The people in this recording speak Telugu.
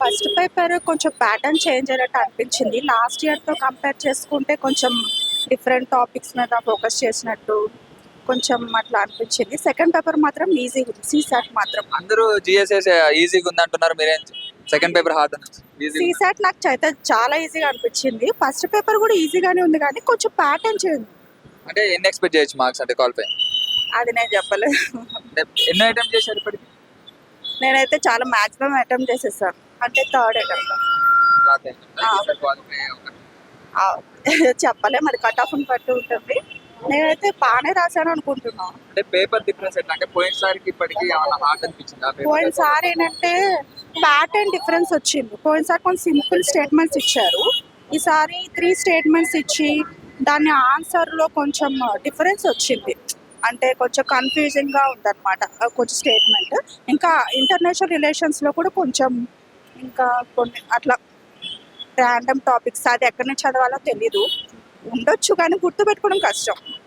ఫస్ట్ పేపర్ కొంచెం ప్యాటర్న్ చేంజ్ అయినట్టు అనిపించింది. లాస్ట్ ఇయర్‌తో కంపేర్ చేసుకుంటే కొంచెం డిఫరెంట్ టాపిక్స్ మీద ఫోకస్ చేసినట్టు కొంచెం అట్లా అనిపించింది. సెకండ్ పేపర్ మాత్రం ఈజీగా ఉంది. సీసాట్ మాత్రం. అందరూ జిఎస్ఎస్ ఈజీగా ఉంది అంటున్నారు, మీరేం second paper hard easy CSAT నాకు అయితే చాలా ఈజీగా అనిపించింది. ఫస్ట్ పేపర్ కూడా ఈజీగానే ఉంది కానీ కొంచెం ప్యాటర్న్ చేంజ్. అంటే ఎన్ని ఎక్స్పెక్ట్ చేయొచ్చు మార్క్స్ అంటే క్వాలిఫై? అది నేను చెప్పలేను. అంటే ఎన్ని ఐటమ్ చేశారు ఇప్పటికి? నేనైతే చాలా మాక్సిమం అటెంప్ట్ చేసేసాను. అంటే థర్డ్ అటెంప్ట్. క్వాలిఫై చెప్పలేం, అది కట్ ఆఫ్ని బట్టి ఉంటుంది. నేనైతే బాగానే రాశాను అనుకుంటున్నాను. అంటే పేపర్ డిఫరెన్స్ ఎట్లా అంటే పోయినసారికి ఇప్పటికి ఏమైనా హార్డ్ అనిపించింది ఆ పేపర్? పోయినసారి ఏంటంటే ప్యాటర్న్ డిఫరెన్స్ వచ్చింది. పోయినసారి కొంచెం సింపుల్ స్టేట్మెంట్స్ ఇచ్చారు. ఈసారి 3 స్టేట్మెంట్స్ ఇచ్చి దాని ఆన్సర్లో కొంచెం డిఫరెన్స్ వచ్చింది. అంటే కొంచెం కన్ఫ్యూజింగ్గా ఉందన్నమాట కొంచెం స్టేట్మెంట్. ఇంకా ఇంటర్నేషనల్ రిలేషన్స్లో కూడా కొంచెం ఇంకా కొన్ని అట్లా ర్యాండమ్ టాపిక్స్, అది ఎక్కడి నుంచి చదవాలో తెలీదు. ఉండొచ్చు కానీ గుర్తుపెట్టుకోవడం కష్టం.